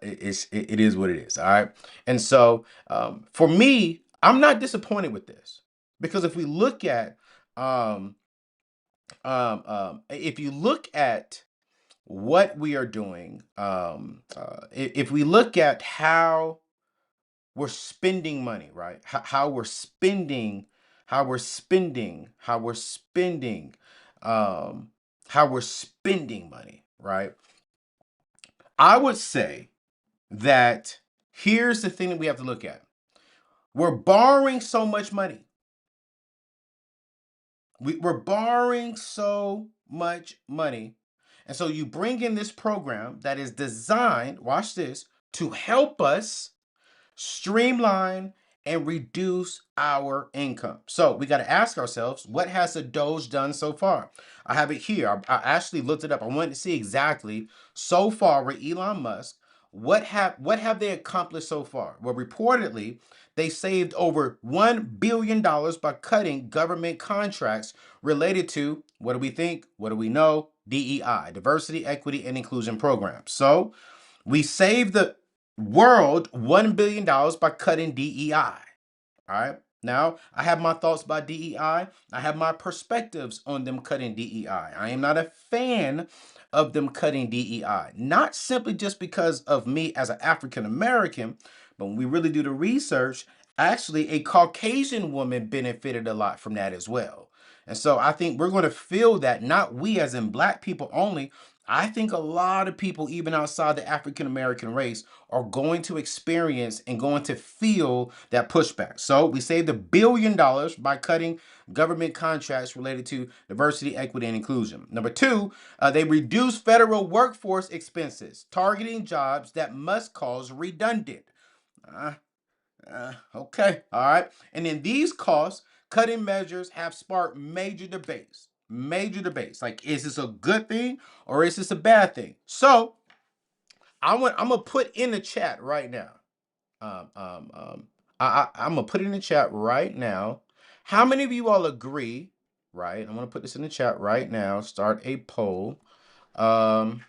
it is what it is. All right. And so for me, I'm not disappointed with this, because if we look at um, if you look at what we are doing, if we look at how we're spending money, right? How we're spending, how we're spending, how we're spending, um, how we're spending money, right? I would say that here's the thing that we have to look at. We're borrowing so much money. We're borrowing so much money. And so you bring in this program that is designed, watch this, to help us streamline and reduce our income. So we got to ask ourselves, what has the DOGE done so far? I have it here. I actually looked it up. I wanted to see exactly so far with Elon Musk, what have they accomplished so far? Well, reportedly, they saved over $1 billion by cutting government contracts related to, what do we think? What do we know? DEI, diversity, equity, and inclusion programs. So we saved the world $1 billion by cutting DEI. All right. Now, I have my thoughts about DEI. I have my perspectives on them cutting DEI. I am not a fan of them cutting DEI, not simply just because of me as an African American, but when we really do the research, actually, a Caucasian woman benefited a lot from that as well. And so I think we're going to feel that, not we as in Black people only. I think a lot of people, even outside the African American race, are going to experience and going to feel that pushback. So we saved $1 billion by cutting government contracts related to diversity, equity, and inclusion. Number two, they reduced federal workforce expenses, targeting jobs that must cause redundant. Uh, okay, all right. And then these cost cutting measures have sparked major debates. Major debates. Like, is this a good thing or is this a bad thing? So I'm gonna put in the chat right now. Um, um, um, I'm gonna put it in the chat right now. How many of you all agree? Right, I'm gonna put this in the chat right now. Start a poll. Um,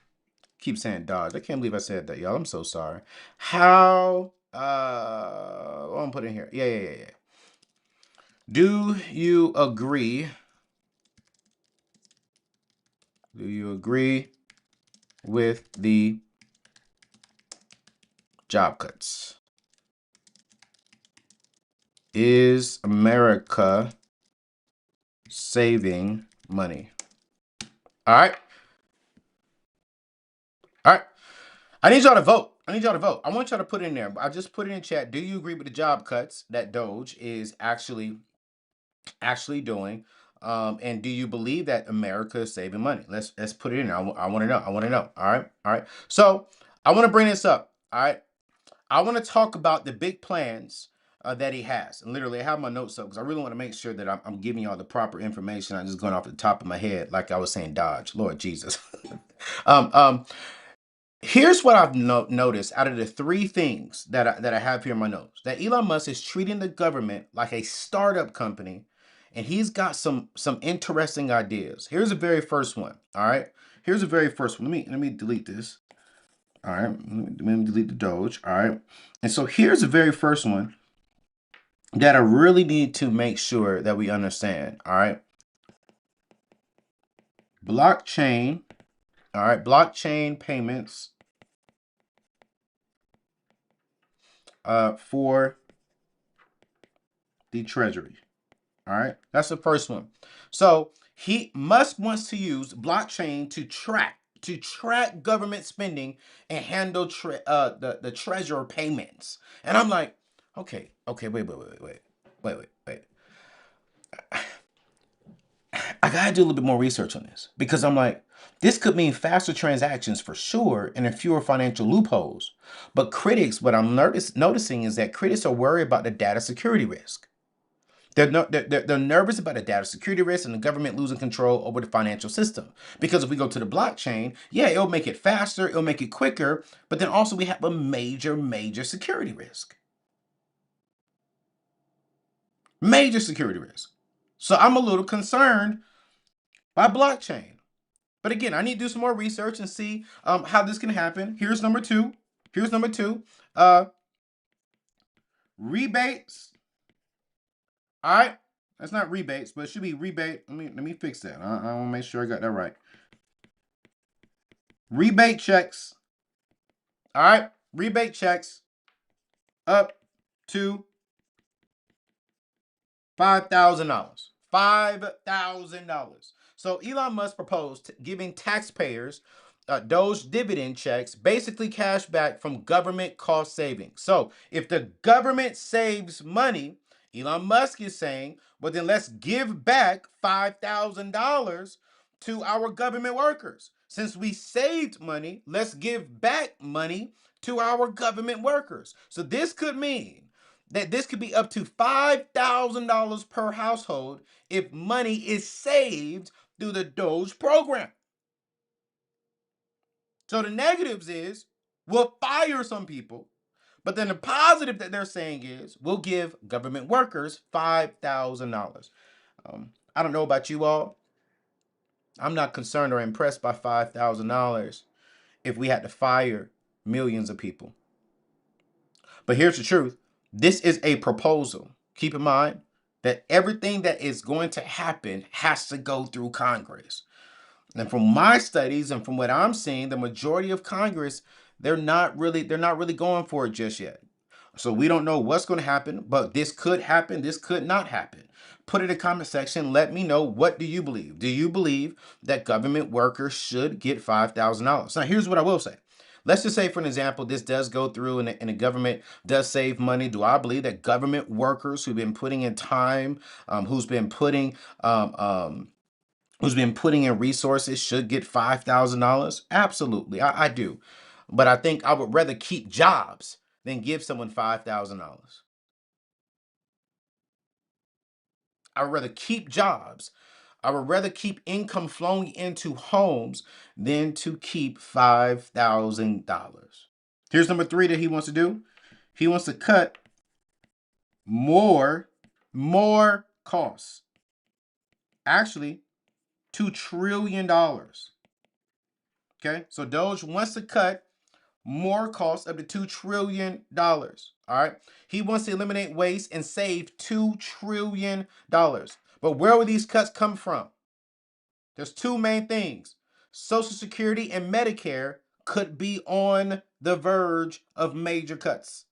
keep saying Dodge. I can't believe I said that, y'all. I'm so sorry. How? What I'm putting here. Yeah. Do you agree? Do you agree with the job cuts? Is America saving money? All right. All right. I need y'all to vote. I need y'all to vote. I want y'all to put it in there. I just put it in chat. Do you agree with the job cuts that DOGE is actually doing? And do you believe that America is saving money? Let's put it in there. I want to know. I want to know. All right. All right. So I want to bring this up. All right. I want to talk about the big plans that he has. And literally, I have my notes up because I really want to make sure that I'm giving y'all the proper information. I'm just going off the top of my head, like I was saying, Dodge. Lord Jesus. um, um, Here's what I've noticed out of the three things that I have here in my notes: that Elon Musk is treating the government like a startup company, and he's got some interesting ideas. Here's the very first one. All right, here's the very first one. Let me delete this. All right, let me delete the Doge. All right, and so here's the very first one that I really need to make sure that we understand. All right, blockchain. All right, blockchain payments for the Treasury. All right, that's the first one. So Musk wants to use blockchain to track government spending and handle the treasurer payments. And I'm like, okay, wait. I gotta do a little bit more research on this, because I'm like, this could mean faster transactions for sure and fewer financial loopholes. But critics, what I'm noticing is that critics are worried about the data security risk. They're, no, they're nervous about the data security risk and the government losing control over the financial system. Because if we go to the blockchain, yeah, it'll make it faster, it'll make it quicker, but then also we have a major security risk. Major security risk. So I'm a little concerned by blockchain. But again, I need to do some more research and see how this can happen. Here's number two. Here's number two. Rebates. All right. That's not rebates, but it should be rebate. Let me fix that. I want to make sure I got that right. Rebate checks. All right. Rebate checks up to $5,000. $5,000. So Elon Musk proposed giving taxpayers DOGE dividend checks, basically cash back from government cost savings. So if the government saves money, Elon Musk is saying, well, then let's give back $5,000 to our government workers. Since we saved money, let's give back money to our government workers. So this could mean that this could be up to $5,000 per household if money is saved through the DOGE program. So the negatives is we'll fire some people, but then the positive that they're saying is we'll give government workers $5,000. I don't know about you all. I'm not concerned or impressed by $5,000 if we had to fire millions of people. But here's the truth. This is a proposal. Keep in mind that everything that is going to happen has to go through Congress. And from my studies and from what I'm seeing, the majority of Congress, they're not really going for it just yet. So we don't know what's going to happen, but this could happen, this could not happen. Put it in the comment section. Let me know, what do you believe? Do you believe that government workers should get $5,000? Now, here's what I will say. Let's just say, for an example, this does go through and the government does save money. Do I believe that government workers who've been putting in time, who's been putting in resources should get $5,000? Absolutely, I do. But I think I would rather keep jobs than give someone $5,000. I would rather keep jobs. I would rather keep income flowing into homes than to keep $5,000. Here's number three that he wants to do. He wants to cut more costs. Actually, $2 trillion. Okay, so DOGE wants to cut more costs up to $2 trillion. All right, he wants to eliminate waste and save $2 trillion. But where will these cuts come from? There's two main things. Social Security and Medicare could be on the verge of major cuts.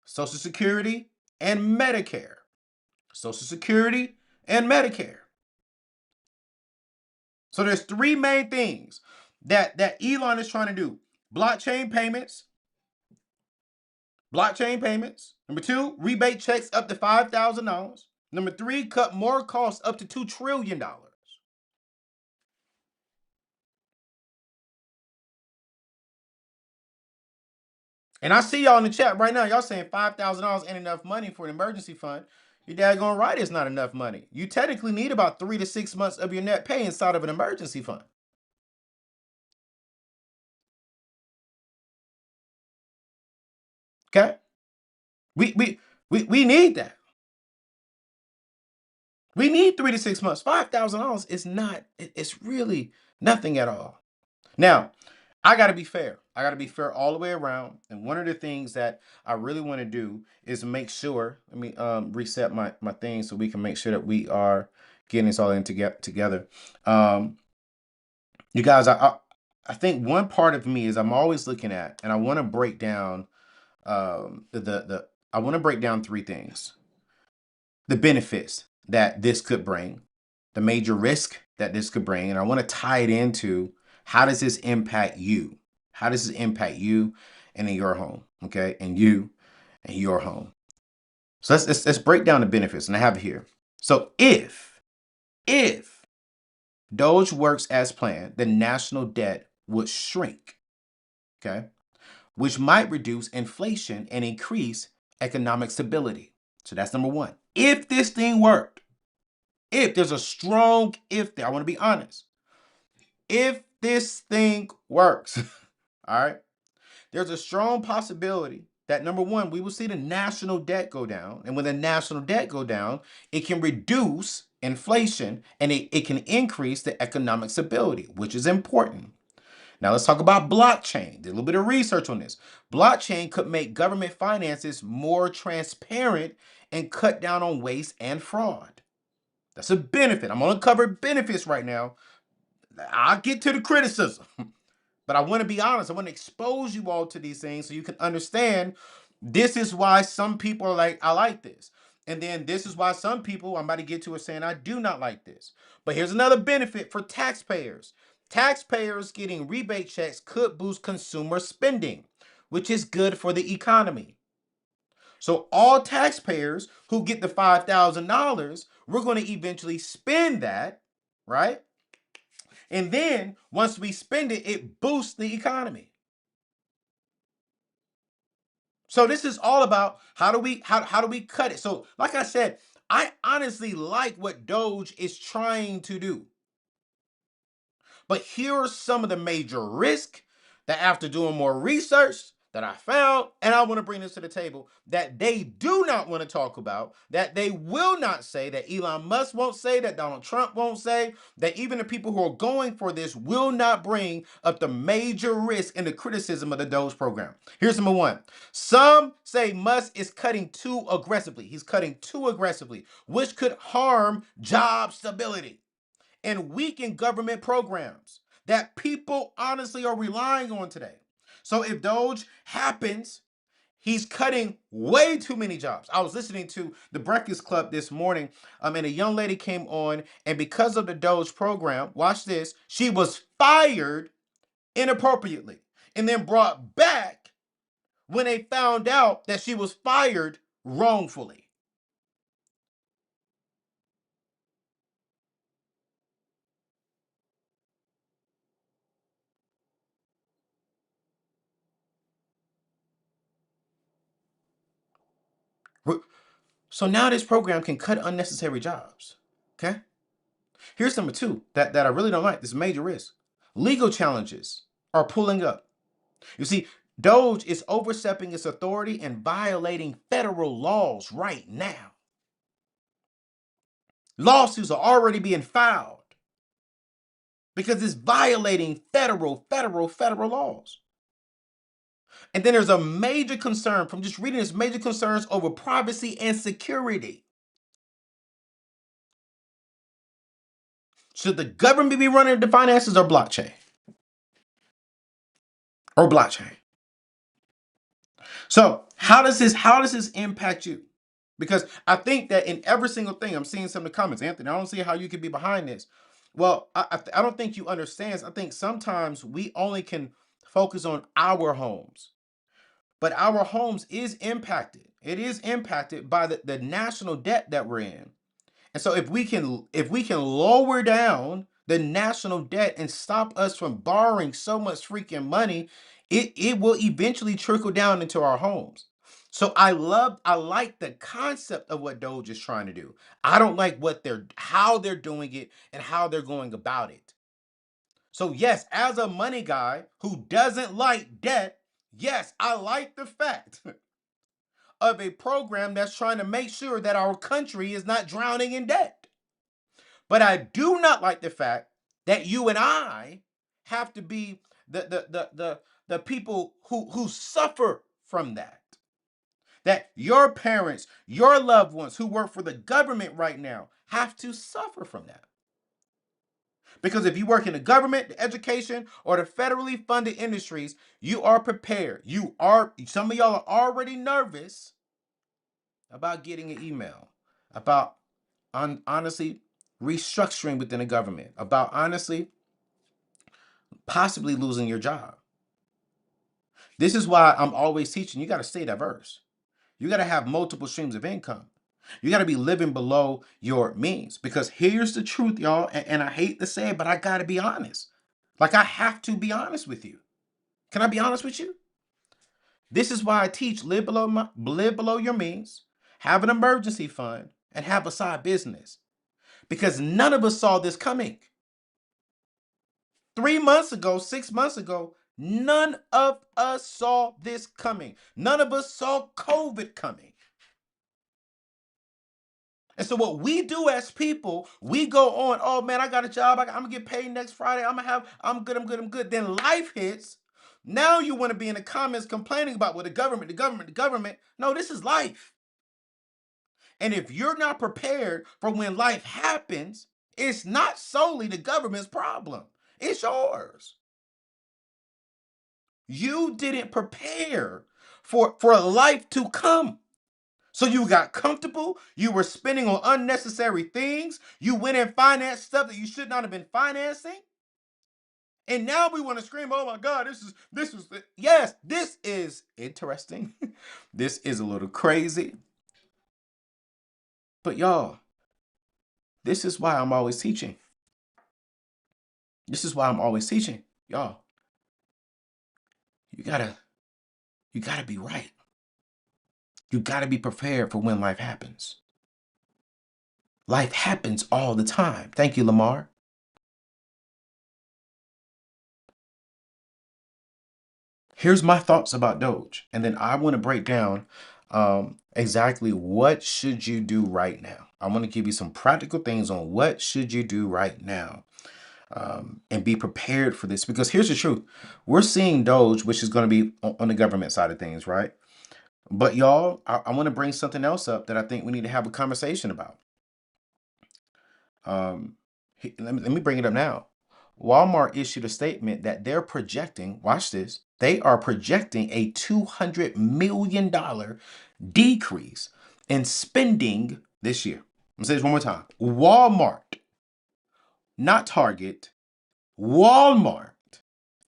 Social Security and Medicare. Social Security and Medicare. So there's three main things that Elon is trying to do. Blockchain payments. Number two, rebate checks up to $5,000. Number three, cut more costs up to $2 trillion. And I see y'all in the chat right now. Y'all saying $5,000 ain't enough money for an emergency fund. Your daggone right it's not enough money. You technically need about 3 to 6 months of your net pay inside of an emergency fund. Okay? We need that. We need 3 to 6 months. $5,000 is not, it's really nothing at all. Now, I got to be fair. I got to be fair all the way around. And one of the things that I really want to do is make sure, let me reset my thing so we can make sure that we are getting this all in together. You guys, I think one part of me is I'm always looking at, and I want to break down I want to break down three things. The benefits that this could bring, the major risk that this could bring, and I want to tie it into how does this impact you? How does this impact you and in your home? Okay, and you and your home. So let's break down the benefits, and I have it here. So if DOGE works as planned, the national debt would shrink. Okay, which might reduce inflation and increase economic stability. So that's number one. If this thing worked, if there's a strong if there, I want to be honest. If this thing works, all right, there's a strong possibility that number one, we will see the national debt go down. And when the national debt go down, it can reduce inflation and it can increase the economic stability, which is important. Now let's talk about blockchain. Did a little bit of research on this. Blockchain could make government finances more transparent and cut down on waste and fraud. That's a benefit. I'm going to cover benefits right now. I'll get to the criticism. But I want to be honest. I want to expose you all to these things so you can understand this is why some people are like, I like this. And then this is why some people, I'm about to get to it, saying I do not like this. But here's another benefit for taxpayers. Taxpayers getting rebate checks could boost consumer spending, which is good for the economy. So all taxpayers who get the $5,000, we're going to eventually spend that, right? And then once we spend it, it boosts the economy. So this is all about how do we cut it? So like I said, I honestly like what Doge is trying to do. But here are some of the major risks that after doing more research that I found, and I want to bring this to the table, that they do not want to talk about, that they will not say, that Elon Musk won't say, that Donald Trump won't say, that even the people who are going for this will not bring up the major risk and the criticism of the Doge program. Here's number one. Some say Musk is cutting too aggressively. He's cutting too aggressively, which could harm job stability and weaken government programs that people honestly are relying on today. So if Doge happens, he's cutting way too many jobs. I was listening to the Breakfast Club this morning, and a young lady came on, and because of the Doge program, watch this, she was fired inappropriately and then brought back when they found out that she was fired wrongfully. So now this program can cut unnecessary jobs. Okay? Here's number two that I really don't like. This major risk. Legal challenges are pulling up. You see, Doge is overstepping its authority and violating federal laws right now. Lawsuits are already being filed because it's violating federal laws. And then there's a major concern from just reading this, major concerns over privacy and security. Should the government be running the finances or blockchain? Or blockchain? So how does this impact you? Because I think that in every single thing, I'm seeing some of the comments, Anthony, I don't see how you could be behind this. Well, I don't think you understand. I think sometimes we only can focus on our homes, but our homes is impacted. It is impacted by the national debt that we're in. And so if we can lower down the national debt and stop us from borrowing so much freaking money, it will eventually trickle down into our homes. So I like the concept of what Doge is trying to do. I don't like how they're doing it and how they're going about it. So yes, as a money guy who doesn't like debt, yes, I like the fact of a program that's trying to make sure that our country is not drowning in debt. But I do not like the fact that you and I have to be the people who suffer from that. That your parents, your loved ones who work for the government right now have to suffer from that. Because if you work in the government, the education, or the federally funded industries, you are prepared. Some of y'all are already nervous about getting an email, about honestly restructuring within the government, about honestly possibly losing your job. This is why I'm always teaching you got to stay diverse. You got to have multiple streams of income. You got to be living below your means because here's the truth, y'all. And I hate to say it, but I got to be honest. Like, I have to be honest with you. Can I be honest with you? This is why I teach live below your means, have an emergency fund, and have a side business because none of us saw this coming. 3 months ago, 6 months ago, none of us saw this coming. None of us saw COVID coming. And so what we do as people, we go on, oh man, I got a job. I'm gonna get paid next Friday. I'm good, I'm good, I'm good. Then life hits. Now you want to be in the comments complaining about the government, the government, the government. No, this is life. And if you're not prepared for when life happens, it's not solely the government's problem. It's yours. You didn't prepare for life to come. So you got comfortable. You were spending on unnecessary things. You went and financed stuff that you should not have been financing. And now we want to scream, "Oh my God, yes, this is interesting. This is a little crazy." But y'all, this is why I'm always teaching. This is why I'm always teaching. Y'all, you gotta be right. You gotta be prepared for when life happens. Life happens all the time. Thank you, Lamar. Here's my thoughts about Doge, and then I want to break down exactly what should you do right now. I want to give you some practical things on what should you do right now, and be prepared for this. Because here's the truth: we're seeing Doge, which is going to be on the government side of things, right? But y'all, I want to bring something else up that I think we need to have a conversation about. Um, let me bring it up now. Walmart issued a statement that they're projecting, watch this, they are projecting a $200 million decrease in spending this year. I'm going to say this one more time. Walmart, not Target, Walmart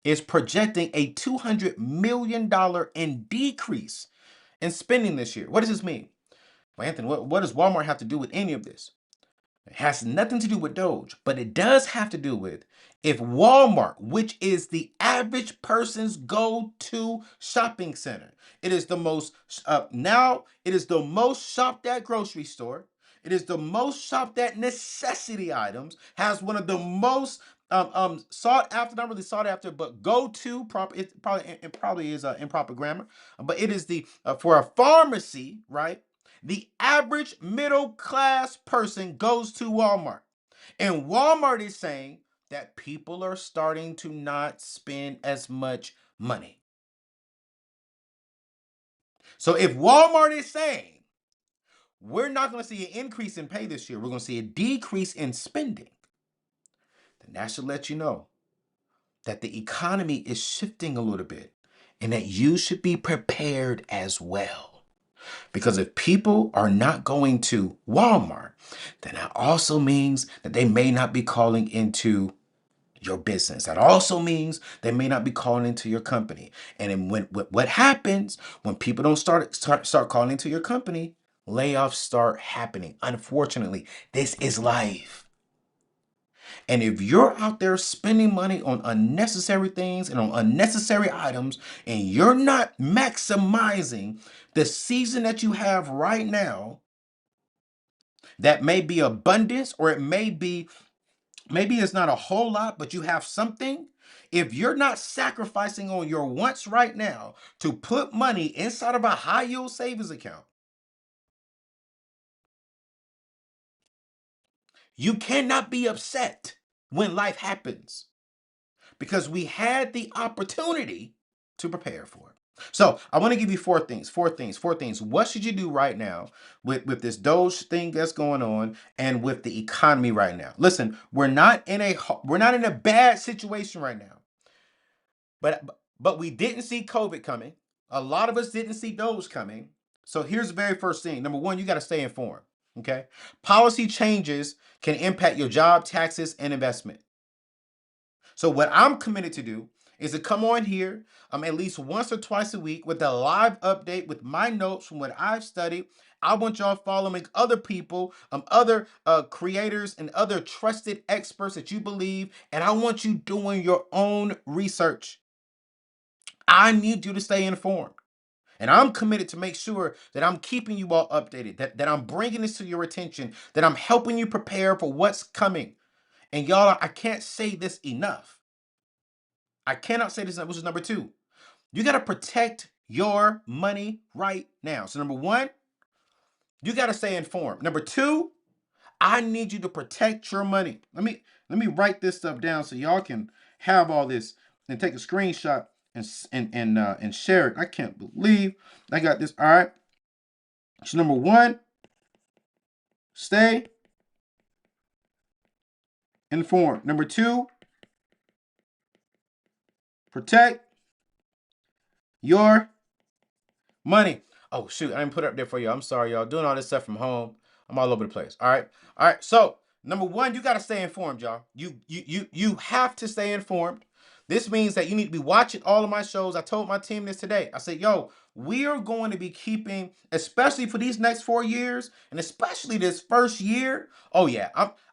is projecting a $200 million in decrease in spending this year. What does this mean? Well, Anthony, what does Walmart have to do with any of this? It has nothing to do with Doge, but it does have to do with if Walmart, which is the average person's go-to shopping center, it is the most now it is the most shopped at grocery store. It is the most shopped at necessity items. Has one of the most sought after, not really sought after, but go-to proper. It probably is improper grammar, but it is the for a pharmacy, right? The average middle class person goes to Walmart. And Walmart is saying that people are starting to not spend as much money. So if Walmart is saying we're not going to see an increase in pay this year, we're going to see a decrease in spending, then that should let you know that the economy is shifting a little bit and that you should be prepared as well. Because if people are not going to Walmart, then that also means that they may not be calling into your business. That also means they may not be calling into your company. And then what happens when people don't start calling into your company, layoffs start happening. Unfortunately, this is life. And if you're out there spending money on unnecessary things and on unnecessary items, and you're not maximizing the season that you have right now, that may be abundance, or it may be, maybe it's not a whole lot, but you have something. If you're not sacrificing on your wants right now to put money inside of a high yield savings account, you cannot be upset when life happens, because we had the opportunity to prepare for it. So I want to give you four things. What should you do right now with this Doge thing that's going on and with the economy right now? Listen, we're not in a bad situation right now, but we didn't see COVID coming. A lot of us didn't see Doge coming. So here's the very first thing. Number one, you got to stay informed. Okay, policy changes can impact your job, taxes, and investment. So what I'm committed to do is to come on here at least once or twice a week with a live update with my notes from what I've studied. I want y'all following other people, other creators and other trusted experts that you believe, and I want you doing your own research. I need you to stay informed. And I'm committed to make sure that I'm keeping you all updated, that I'm bringing this to your attention, that I'm helping you prepare for what's coming. And y'all, I can't say this enough. I cannot say this enough, which is number two. You got to protect your money right now. So number one, you got to stay informed. Number two, I need you to protect your money. Let me write this stuff down so y'all can have all this and take a screenshot and share it. I can't believe I got this. All right. So number one, stay informed. Number two, protect your money. Oh shoot, I didn't put it up there for you. I'm sorry, y'all. Doing all this stuff from home. I'm all over the place. All right. All right. So number one, you gotta stay informed, y'all. You have to stay informed. This means that you need to be watching all of my shows. I told my team this today. I said, yo, we are going to be keeping, especially for these next 4 years, and especially this first year. Oh yeah,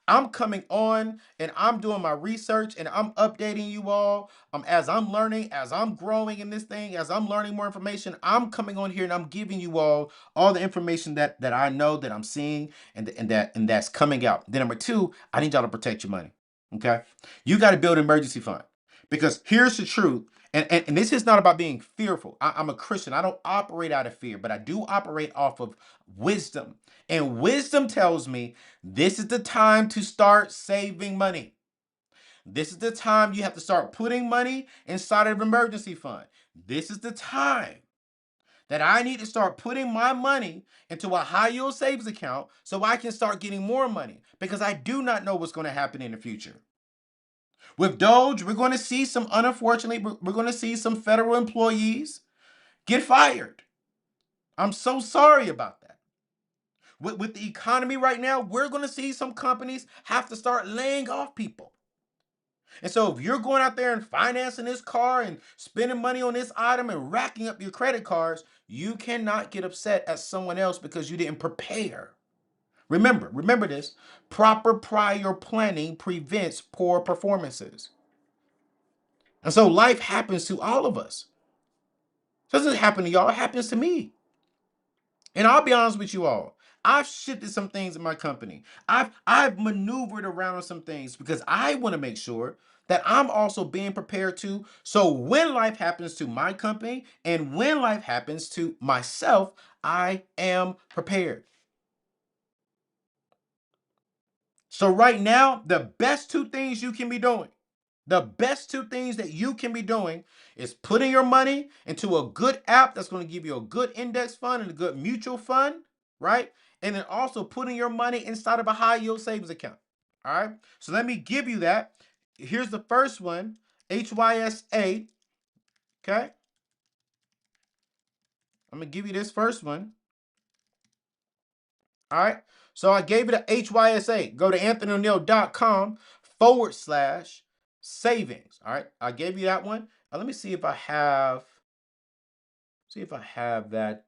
I'm coming on and I'm doing my research and I'm updating you all. As I'm learning, as I'm growing in this thing, as I'm learning more information, I'm coming on here and I'm giving you all the information that I know, that I'm seeing, and that's coming out. Then number two, I need y'all to protect your money. Okay, you got to build an emergency fund, because here's the truth. And this is not about being fearful. I'm a Christian. I don't operate out of fear, but I do operate off of wisdom. And wisdom tells me this is the time to start saving money. This is the time you have to start putting money inside of an emergency fund. This is the time that I need to start putting my money into a high yield savings account so I can start getting more money, because I do not know what's going to happen in the future. With DOGE, we're going to see unfortunately, we're going to see some federal employees get fired. I'm so sorry about that. With the economy right now, we're going to see some companies have to start laying off people. And so if you're going out there and financing this car and spending money on this item and racking up your credit cards, you cannot get upset at someone else because you didn't prepare. Remember this. Proper prior planning prevents poor performances. And so life happens to all of us. It doesn't happen to y'all, it happens to me. And I'll be honest with you all. I've shifted some things in my company. I've maneuvered around some things because I want to make sure that I'm also being prepared too. So when life happens to my company and when life happens to myself, I am prepared. So right now, the best two things you can be doing, the best two things that you can be doing is putting your money into a good app that's going to give you a good index fund and a good mutual fund, right? And then also putting your money inside of a high yield savings account. All right. So let me give you that. Here's the first one, HYSA. Okay. I'm going to give you this first one. All right. So I gave it a HYSA. Go to anthonyoneil.com/savings. All right. I gave you that one. Let me see if I have that.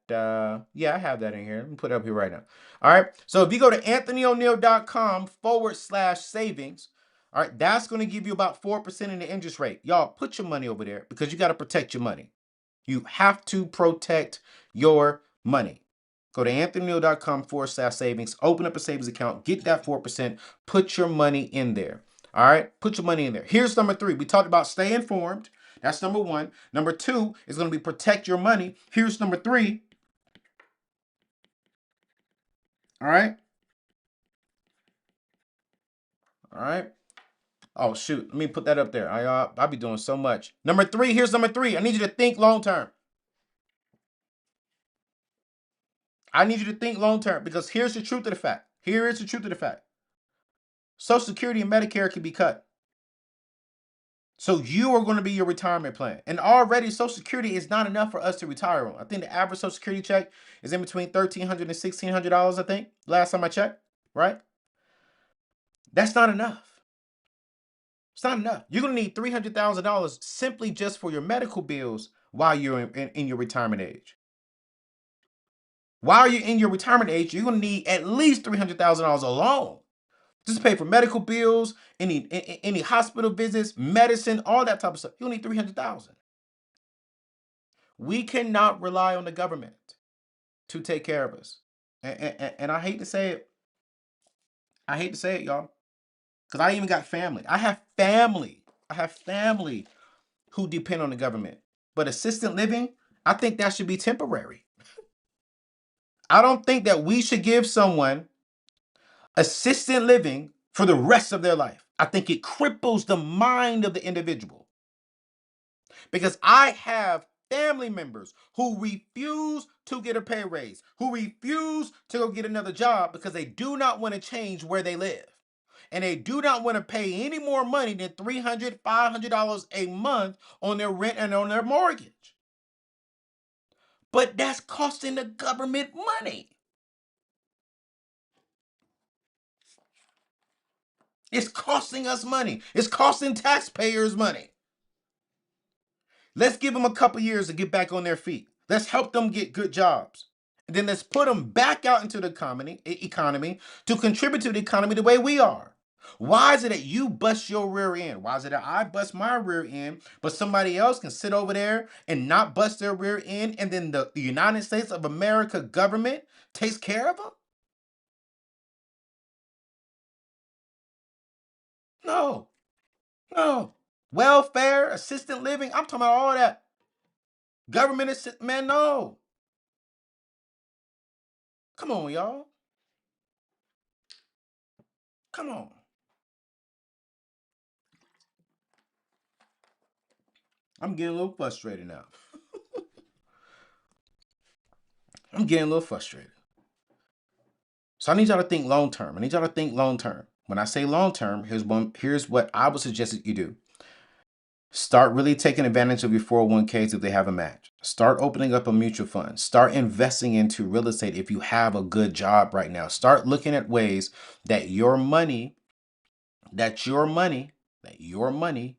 Yeah, I have that in here. Let me put it up here right now. All right. So if you go to anthonyoneil.com/savings, all right, that's going to give you about 4% in the interest rate. Y'all put your money over there because you got to protect your money. You have to protect your money. Go to anthonyoneil.com/savings, open up a savings account, get that 4%, put your money in there. All right, put your money in there. Here's number three. We talked about stay informed. That's number one. Number two is going to be protect your money. Here's number three. All right. All right. Oh, shoot. Let me put that up there. I'll be doing so much. Number three. Here's number three. I need you to think long term. I need you to think long term, because here's the truth of the fact. Here is the truth of the fact. Social Security and Medicare can be cut. So you are going to be your retirement plan. And already Social Security is not enough for us to retire on. I think the average Social Security check is in between $1,300 and $1,600, I think, last time I checked, right? That's not enough. It's not enough. You're going to need $300,000 simply just for your medical bills while you're in your retirement age. While you're in your retirement age, you're going to need at least $300,000 alone. Just pay for medical bills, any hospital visits, medicine, all that type of stuff. You'll need $300,000. We cannot rely on the government to take care of us. And I hate to say it. I hate to say it, y'all. Because I even got family. I have family. I have family who depend on the government. But assisted living, I think that should be temporary. I don't think that we should give someone assisted living for the rest of their life. I think it cripples the mind of the individual. Because I have family members who refuse to get a pay raise, who refuse to go get another job because they do not want to change where they live. And they do not want to pay any more money than $300, $500 a month on their rent and on their mortgage. But that's costing the government money. It's costing us money. It's costing taxpayers money. Let's give them a couple years to get back on their feet. Let's help them get good jobs. And then let's put them back out into the economy to contribute to the economy the way we are. Why is it that you bust your rear end? Why is it that I bust my rear end, but somebody else can sit over there and not bust their rear end, and then the United States of America government takes care of them? No, no. Welfare, assisted living, I'm talking about all that. Government assist, man, no. Come on, y'all. Come on. I'm getting a little frustrated now. I'm getting a little frustrated. So I need y'all to think long term. I need y'all to think long term. When I say long term, here's what I would suggest that you do. Start really taking advantage of your 401ks if they have a match. Start opening up a mutual fund. Start investing into real estate if you have a good job right now. Start looking at ways that your money,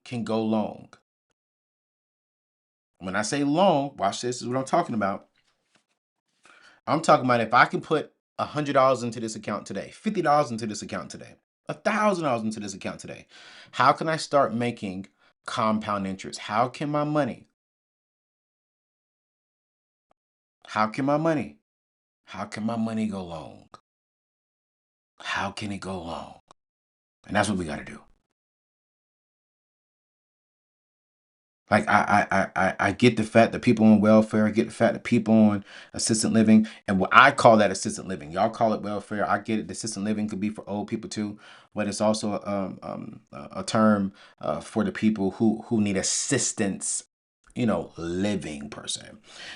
can go long. When I say long, watch this, is what I'm talking about. I'm talking about if I can put $100 into this account today, $50 into this account today, $1,000 into this account today, how can I start making compound interest? How can my money go long? How can it go long? And that's what we got to do. Like I get the fact that people on welfare, I get the fact that people on assisted living, and what I call that assisted living. Y'all call it welfare. I get it. The assisted living could be for old people too, but it's also a term for the people who need assistance, living per se.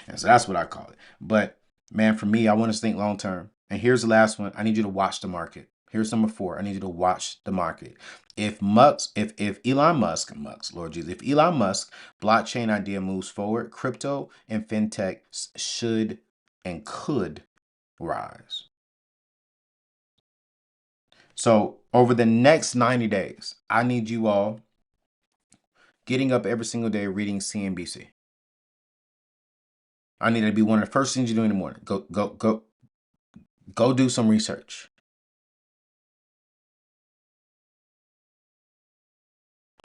And so that's what I call it. But man, for me, I want to think long term. And here's the last one. I need you to watch the market. Here's number 4. I need you to watch the market. If Elon Musk, Lord Jesus, if Elon Musk blockchain idea moves forward, crypto and fintech should and could rise. So over the next 90 days, I need you all getting up every single day reading CNBC. I need it to be one of the first things you do in the morning. Go do some research.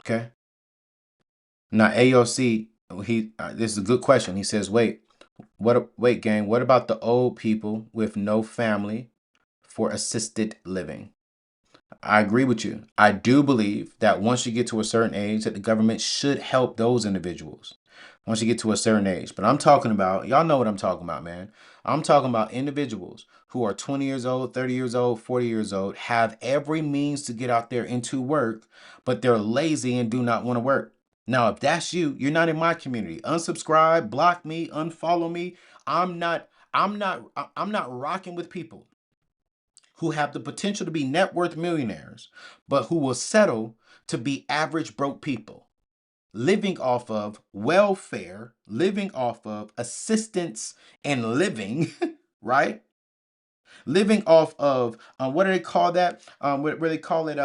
Okay. Now AOC, this is a good question. He says, wait, gang, what about the old people with no family for assisted living? I agree with you. I do believe that once you get to a certain age, that the government should help those individuals. Once you get to a certain age. But I'm talking about, y'all know what I'm talking about, man. I'm talking about individuals who are 20 years old, 30 years old, 40 years old, have every means to get out there into work, but they're lazy and do not want to work. Now, if that's you, you're not in my community. Unsubscribe, block me, unfollow me. I'm not rocking with people who have the potential to be net worth millionaires, but who will settle to be average broke people, living off of welfare, living off of assistance and living, right? Living off of what do they call that? Where they call it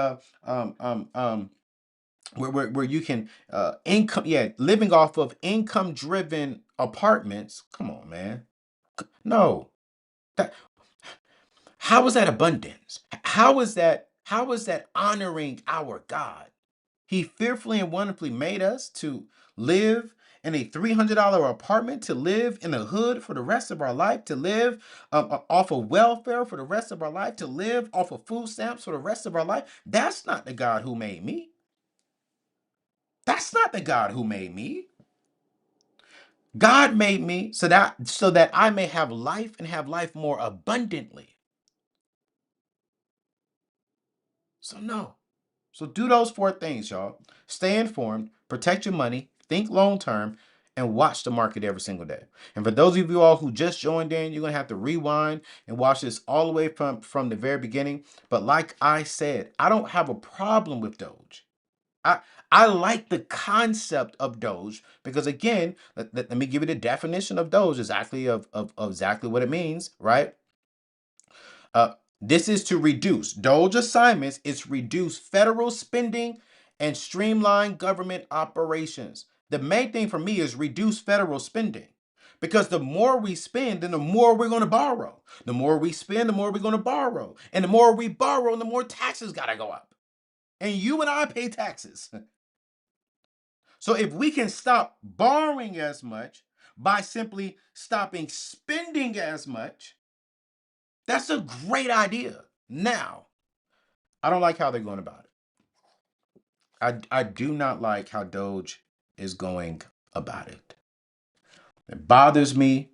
where you can income, yeah, living off of income driven apartments. Come on, man. No. That, how is that abundance? How is that honoring our God? He fearfully and wonderfully made us to live in a $300 apartment, to live in the hood for the rest of our life, to live off of welfare for the rest of our life, to live off of food stamps for the rest of our life. That's not the God who made me. That's not the God who made me. God made me so that I may have life and have life more abundantly. So no. So do those four things, y'all. Stay informed, protect your money, think long term, and watch the market every single day. And for those of you all who just joined in, you're gonna have to rewind and watch this all the way from the very beginning. But like I said, I don't have a problem with Doge. I I like the concept of Doge because again, let me give you the definition of Doge exactly of exactly what it means, right? Uh, this is to reduce DOGE assignments. It's reduce federal spending and streamline government operations. The main thing for me is reduce federal spending. Because the more we spend, then the more we're going to borrow. The more we spend, the more we're going to borrow. And the more we borrow, the more taxes got to go up. And you and I pay taxes. So if we can stop borrowing as much by simply stopping spending as much, that's a great idea. Now, I don't like how they're going about it. I do not like how Doge is going about it. It bothers me.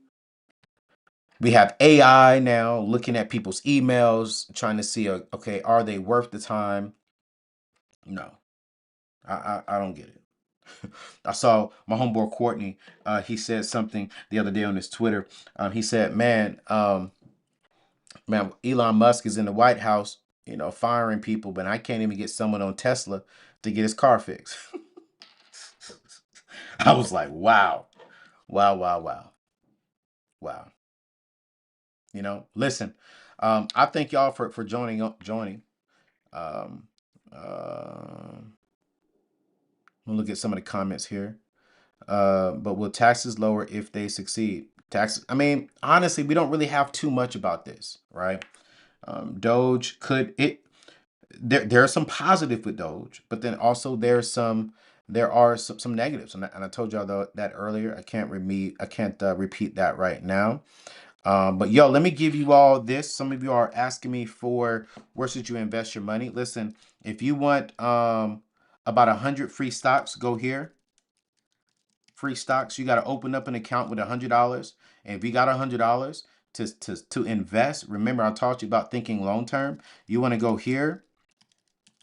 We have AI now looking at people's emails, trying to see, okay, are they worth the time? No, I don't get it. I saw my homeboy Courtney. He said something the other day on his Twitter. He said, man, Elon Musk is in the White House, firing people, but I can't even get someone on Tesla to get his car fixed. I was like, wow, wow, wow, wow, wow. Listen, I thank y'all for joining. Um, uh, we'll look at some of the comments here. But will taxes lower if they succeed? Taxes. I mean, honestly, we don't really have too much about this, right? Doge could it. There are some positive with Doge, but then also there are some negatives, and I told y'all that earlier. I can't repeat that right now. But yo, let me give you all this. Some of you are asking me for where should you invest your money. Listen, if you want about 100 free stocks, go here. Free stocks. You got to open up an account with $100, and if you got $100 to invest, remember I taught you about thinking long term. You want to go here.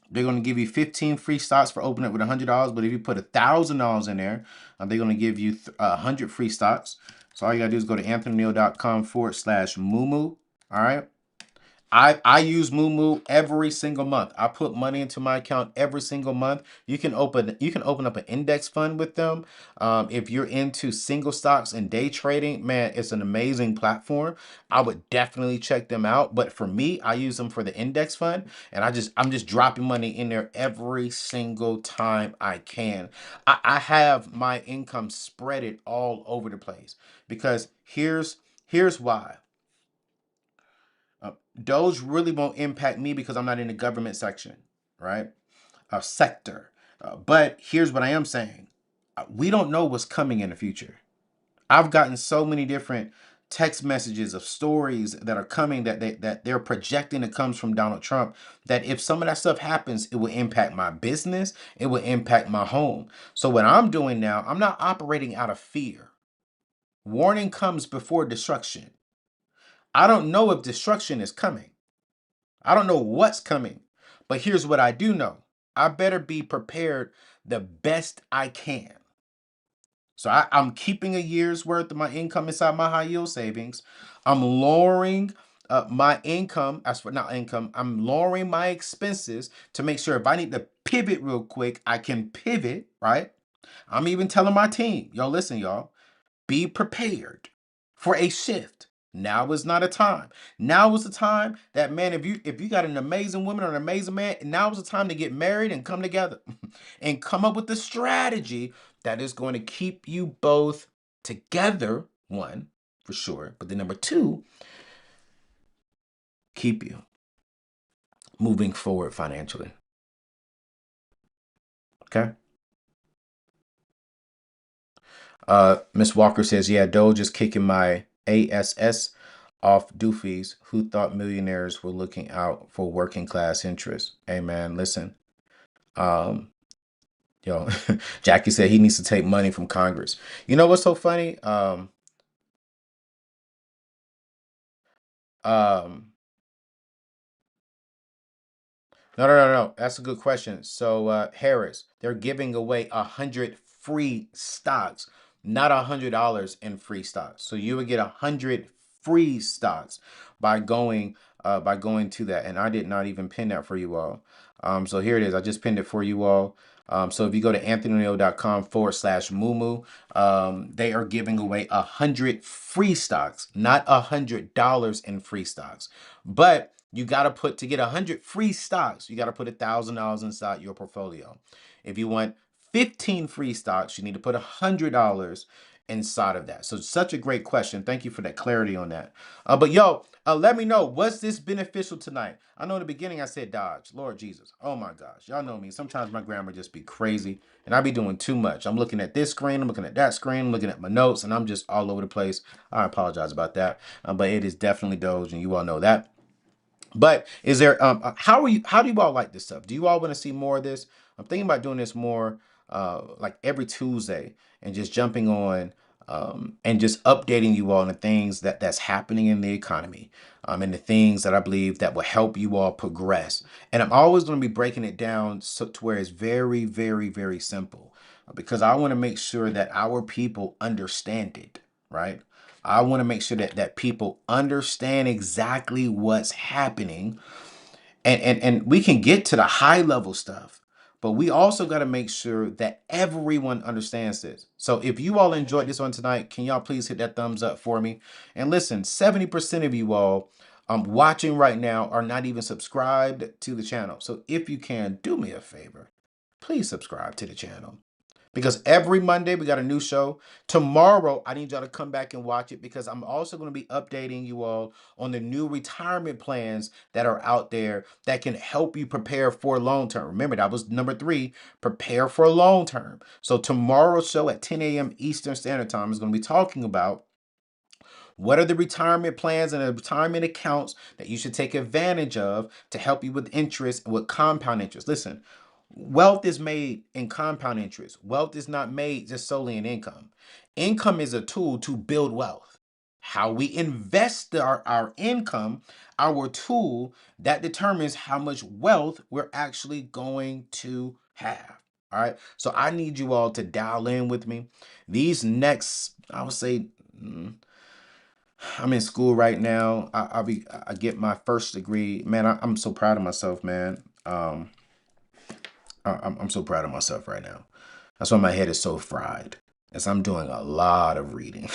They're going to give you 15 free stocks for opening it with $100. But if you put $1,000 in there, they're going to give you 100 free stocks. So all you got to do is go to anthonyneal.com/mumu. All right. I use Moomoo every single month. I put money into my account every single month. You can open up an index fund with them. If you're into single stocks and day trading, man, it's an amazing platform. I would definitely check them out. But for me, I use them for the index fund, and I'm just dropping money in there every single time I can. I have my income spread it all over the place because here's why. Doge really won't impact me because I'm not in the government section, right? Sector. But here's what I am saying. We don't know what's coming in the future. I've gotten so many different text messages of stories that are coming that they're projecting that comes from Donald Trump, that if some of that stuff happens, it will impact my business, it will impact my home. So what I'm doing now, I'm not operating out of fear. Warning comes before destruction. I don't know if destruction is coming. I don't know what's coming, but here's what I do know. I better be prepared the best I can. So I'm keeping a year's worth of my income inside my high yield savings. I'm lowering my income, as for not income, I'm lowering my expenses to make sure if I need to pivot real quick, I can pivot, right? I'm even telling my team, yo, listen, y'all. Be prepared for a shift. Now is not a time. Now is the time that, man, if you got an amazing woman or an amazing man, now is the time to get married and come together and come up with a strategy that is going to keep you both together, one, for sure. But then number two, keep you moving forward financially. Okay. Miss Walker says, yeah, Doge is kicking my ASS off doofies who thought millionaires were looking out for working class interests. Hey man, listen. Um, yo, Jackie said he needs to take money from Congress. You know what's so funny? Um, No. That's a good question. So, Harris, they're giving away 100 free stocks, not $100 in free stocks. So you would get 100 free stocks by going to that. And I did not even pin that for you all. So here it is. I just pinned it for you all. So if you go to anthonyo.com/mumu, they are giving away 100 free stocks, not $100 in free stocks. But you got to put, to get 100 free stocks, you got to put $1,000 inside your portfolio. If you want 15 free stocks, you need to put $100 inside of that. So such a great question. Thank you for that clarity on that. But yo, let me know, was this beneficial tonight? I know in the beginning I said DOGE. Lord Jesus. Oh my gosh. Y'all know me. Sometimes my grammar just be crazy and I be doing too much. I'm looking at this screen, I'm looking at that screen, I'm looking at my notes, and I'm just all over the place. I apologize about that. But it is definitely DOGE, and you all know that. But is there how do you all like this stuff? Do you all want to see more of this? I'm thinking about doing this more like every Tuesday and just jumping on and just updating you all on the things that's happening in the economy and the things that I believe that will help you all progress. And I'm always going to be breaking it down to where it's very, very, very simple because I want to make sure that our people understand it, right? I want to make sure that people understand exactly what's happening, and we can get to the high level stuff, but we also got to make sure that everyone understands this. So if you all enjoyed this on tonight, can y'all please hit that thumbs up for me? And listen, 70% of you all watching right now are not even subscribed to the channel. So if you can, do me a favor, please subscribe to the channel. Because every Monday we got a new show. Tomorrow, I need y'all to come back and watch it because I'm also going to be updating you all on the new retirement plans that are out there that can help you prepare for long term. Remember, that was number 3, prepare for long term. So tomorrow's show at 10 a.m. Eastern Standard Time is going to be talking about what are the retirement plans and the retirement accounts that you should take advantage of to help you with interest, with compound interest. Listen, wealth is made in compound interest. Wealth is not made just solely in income. Income is a tool to build wealth. How we invest our income, our tool, that determines how much wealth we're actually going to have. All right. So I need you all to dial in with me. These next, I would say, I'm in school right now. I get my first degree. Man, I'm so proud of myself, man. I'm so proud of myself right now. That's why my head is so fried. As I'm doing a lot of reading.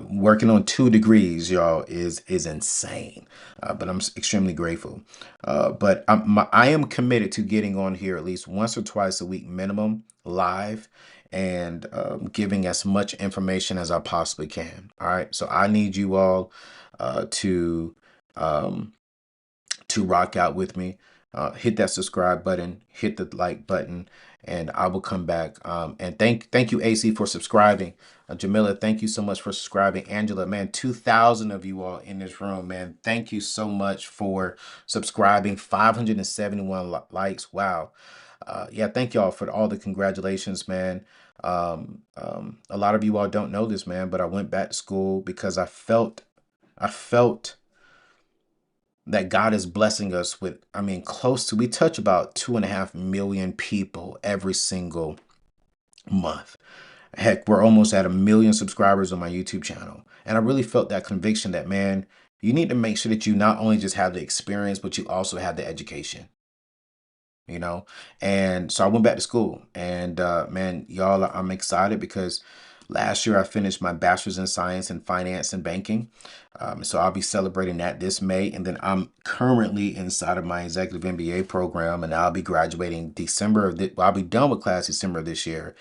Working on 2 degrees, y'all, is insane. But I'm extremely grateful. But I am committed to getting on here at least once or twice a week minimum live and giving as much information as I possibly can. All right. So I need you all to rock out with me. Hit that subscribe button, hit the like button, and I will come back. And thank you, AC, for subscribing. Jamila, thank you so much for subscribing. Angela, man, 2,000 of you all in this room, man. Thank you so much for subscribing. 571 likes. Wow. Yeah, thank y'all for all the congratulations, man. A lot of you all don't know this, man, but I went back to school because I felt that God is blessing us with, I mean, we touch about 2.5 million people every single month. Heck, we're almost at 1 million subscribers on my YouTube channel. And I really felt that conviction that, man, you need to make sure that you not only just have the experience, but you also have the education. And so I went back to school, and man, y'all, I'm excited because last year I finished my bachelor's in science in finance and banking. So I'll be celebrating that this May, and then I'm currently inside of my executive MBA program, and I'll be graduating I'll be done with class December of this year,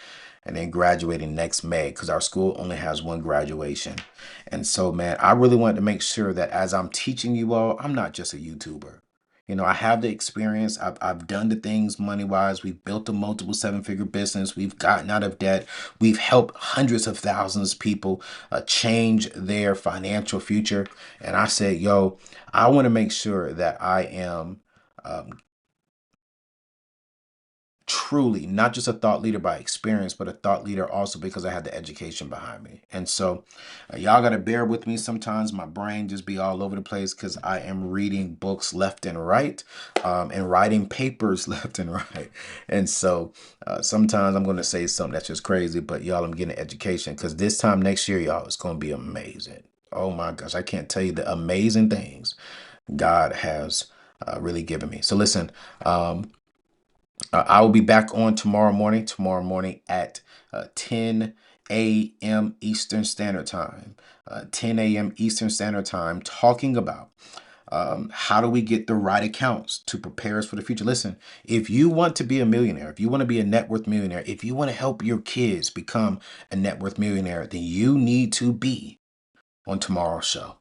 and then graduating next May because our school only has 1 graduation. And so, man, I really wanted to make sure that as I'm teaching you all, I'm not just a YouTuber. I have the experience. I've done the things money wise. We've built a multiple 7-figure business. We've gotten out of debt. We've helped hundreds of thousands of people change their financial future. And I said, yo, I want to make sure that I am truly not just a thought leader by experience, but a thought leader also because I had the education behind me. And so y'all got to bear with me sometimes. My brain just be all over the place because I am reading books left and right, and writing papers left and right. And so sometimes I'm going to say something that's just crazy, but y'all, I'm getting education because this time next year, y'all, it's going to be amazing. Oh my gosh, I can't tell you the amazing things God has really given me. So listen, I will be back on tomorrow morning at 10 a.m. Eastern Standard Time. 10 a.m. Eastern Standard Time, talking about how do we get the right accounts to prepare us for the future. Listen, if you want to be a millionaire, if you want to be a net worth millionaire, if you want to help your kids become a net worth millionaire, then you need to be on tomorrow's show.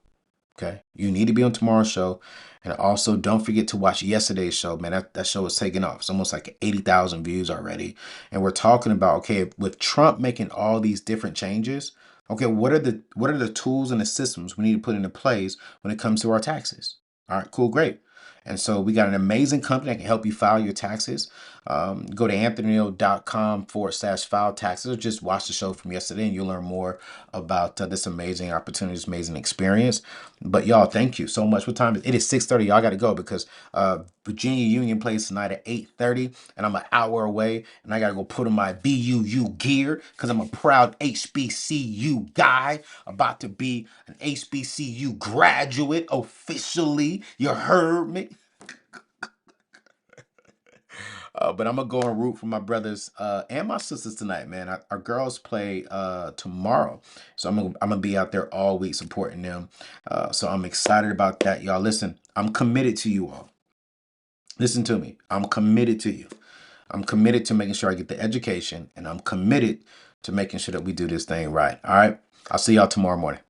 Okay. You need to be on tomorrow's show. And also don't forget to watch yesterday's show. Man, that show is taking off. It's almost like 80,000 views already. And we're talking about, okay, with Trump making all these different changes, okay, what are the tools and the systems we need to put into place when it comes to our taxes? All right, cool, great. And so we got an amazing company that can help you file your taxes. Go to anthonyneal.com/file taxes, or just watch the show from yesterday and you'll learn more about this amazing opportunity, this amazing experience. But y'all, thank you so much. What time is it? It is 6:30. Y'all got to go because Virginia Union plays tonight at 8:30, and I'm an hour away, and I got to go put on my BUU gear because I'm a proud HBCU guy, about to be an HBCU graduate officially. You heard me? But I'm gonna go and root for my brothers and my sisters tonight, man. Our girls play tomorrow, so I'm gonna be out there all week supporting them. So I'm excited about that, y'all. Listen, I'm committed to you all. Listen to me. I'm committed to you. I'm committed to making sure I get the education, and I'm committed to making sure that we do this thing right. All right. I'll see y'all tomorrow morning.